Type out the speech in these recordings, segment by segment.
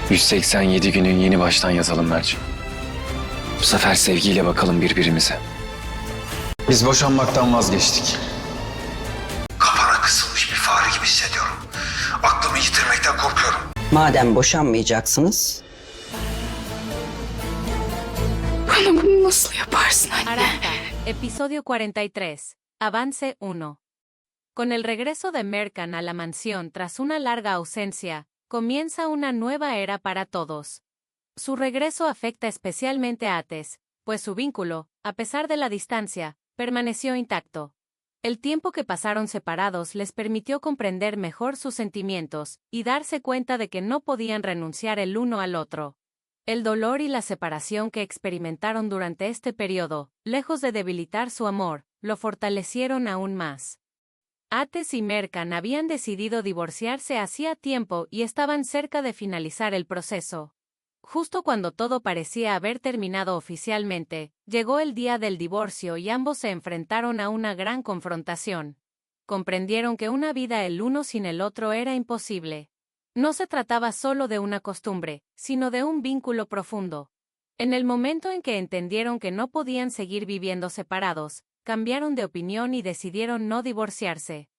187 günü yeni baştan yazalım Merci. Bu sefer sevgiyle bakalım birbirimize. Biz boşanmaktan vazgeçtik. Kafana kısılmış bir fare gibi hissediyorum. Aklımı yitirmekten korkuyorum. Madem boşanmayacaksınız, Bana bunu nasıl yaparsın anne? Arata, episodio 43, avance 1. Con el regreso de Mercan a la mansión tras una larga ausencia, comienza una nueva era para todos. Su regreso afecta especialmente a Ates, pues su vínculo, a pesar de la distancia, permaneció intacto. El tiempo que pasaron separados les permitió comprender mejor sus sentimientos y darse cuenta de que no podían renunciar el uno al otro. El dolor y la separación que experimentaron durante este periodo, lejos de debilitar su amor, lo fortalecieron aún más. Ates y Mercan habían decidido divorciarse hacía tiempo y estaban cerca de finalizar el proceso. Justo cuando todo parecía haber terminado oficialmente, llegó el día del divorcio y ambos se enfrentaron a una gran confrontación. Comprendieron que una vida el uno sin el otro era imposible. No se trataba solo de una costumbre, sino de un vínculo profundo. En el momento en que entendieron que no podían seguir viviendo separados, cambiaron de opinión y decidieron no divorciarse.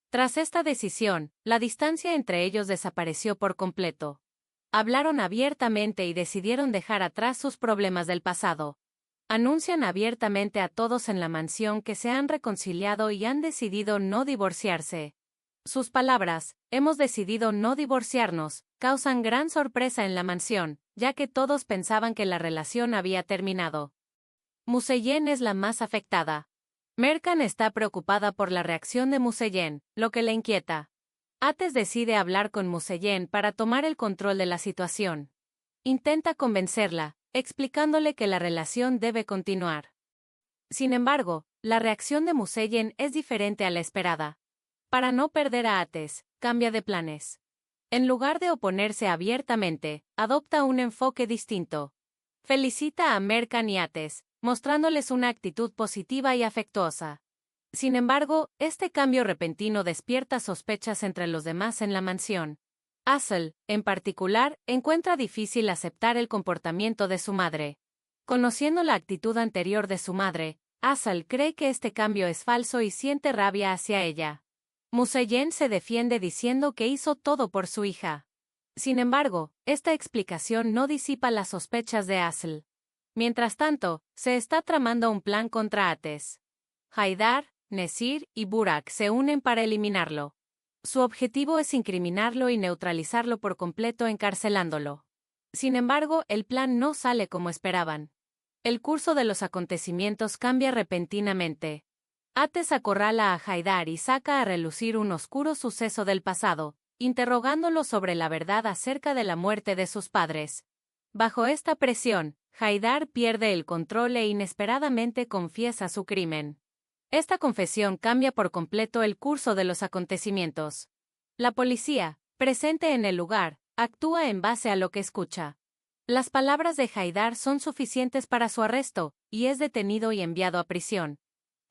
Tras esta decisión, la distancia entre ellos desapareció por completo. Hablaron abiertamente y decidieron dejar atrás sus problemas del pasado. Anuncian abiertamente a todos en la mansión que se han reconciliado y han decidido no divorciarse. Sus palabras, "hemos decidido no divorciarnos", causan gran sorpresa en la mansión, ya que todos pensaban que la relación había terminado. Museyen es la más afectada. Mercan está preocupada por la reacción de Museyen, lo que le inquieta. Ates decide hablar con Museyen para tomar el control de la situación. Intenta convencerla, explicándole que la relación debe continuar. Sin embargo, la reacción de Museyen es diferente a la esperada. Para no perder a Ates, cambia de planes. En lugar de oponerse abiertamente, adopta un enfoque distinto. Felicita a Mercan y Ates, mostrándoles una actitud positiva y afectuosa. Sin embargo, este cambio repentino despierta sospechas entre los demás en la mansión. Hazel, en particular, encuentra difícil aceptar el comportamiento de su madre. Conociendo la actitud anterior de su madre, Hazel cree que este cambio es falso y siente rabia hacia ella. Museyen se defiende diciendo que hizo todo por su hija. Sin embargo, esta explicación no disipa las sospechas de Hazel. Mientras tanto, se está tramando un plan contra Ates. Haidar, Nesir y Burak se unen para eliminarlo. Su objetivo es incriminarlo y neutralizarlo por completo encarcelándolo. Sin embargo, el plan no sale como esperaban. El curso de los acontecimientos cambia repentinamente. Ates acorrala a Haidar y saca a relucir un oscuro suceso del pasado, interrogándolo sobre la verdad acerca de la muerte de sus padres. Bajo esta presión, Haidar pierde el control e inesperadamente confiesa su crimen. Esta confesión cambia por completo el curso de los acontecimientos. La policía, presente en el lugar, actúa en base a lo que escucha. Las palabras de Haidar son suficientes para su arresto, y es detenido y enviado a prisión.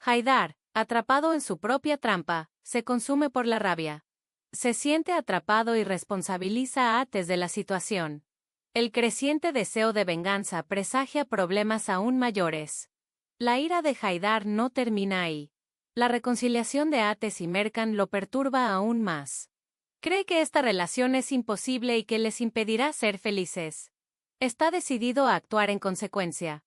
Haidar, atrapado en su propia trampa, se consume por la rabia. Se siente atrapado y responsabiliza a Ates de la situación. El creciente deseo de venganza presagia problemas aún mayores. La ira de Haidar no termina ahí. La reconciliación de Ates y Mercan lo perturba aún más. Cree que esta relación es imposible y que les impedirá ser felices. Está decidido a actuar en consecuencia.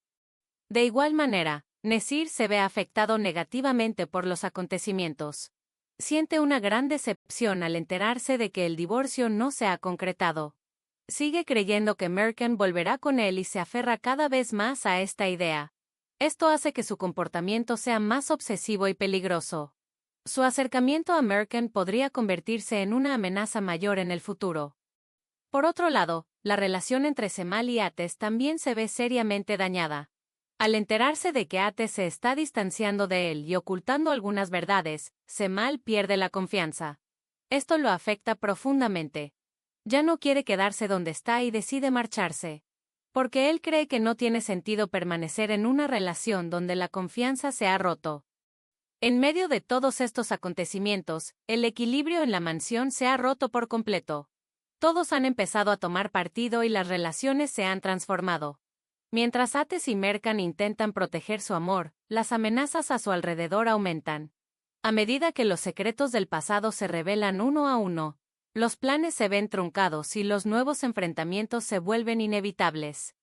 De igual manera, Nesir se ve afectado negativamente por los acontecimientos. Siente una gran decepción al enterarse de que el divorcio no se ha concretado. Sigue creyendo que Mercan volverá con él y se aferra cada vez más a esta idea. Esto hace que su comportamiento sea más obsesivo y peligroso. Su acercamiento a Mercan podría convertirse en una amenaza mayor en el futuro. Por otro lado, la relación entre Semal y Ates también se ve seriamente dañada. Al enterarse de que Ates se está distanciando de él y ocultando algunas verdades, Semal pierde la confianza. Esto lo afecta profundamente. Ya no quiere quedarse donde está y decide marcharse. Porque él cree que no tiene sentido permanecer en una relación donde la confianza se ha roto. En medio de todos estos acontecimientos, el equilibrio en la mansión se ha roto por completo. Todos han empezado a tomar partido y las relaciones se han transformado. Mientras Ates y Mercan intentan proteger su amor, las amenazas a su alrededor aumentan. A medida que los secretos del pasado se revelan uno a uno, los planes se ven truncados y los nuevos enfrentamientos se vuelven inevitables.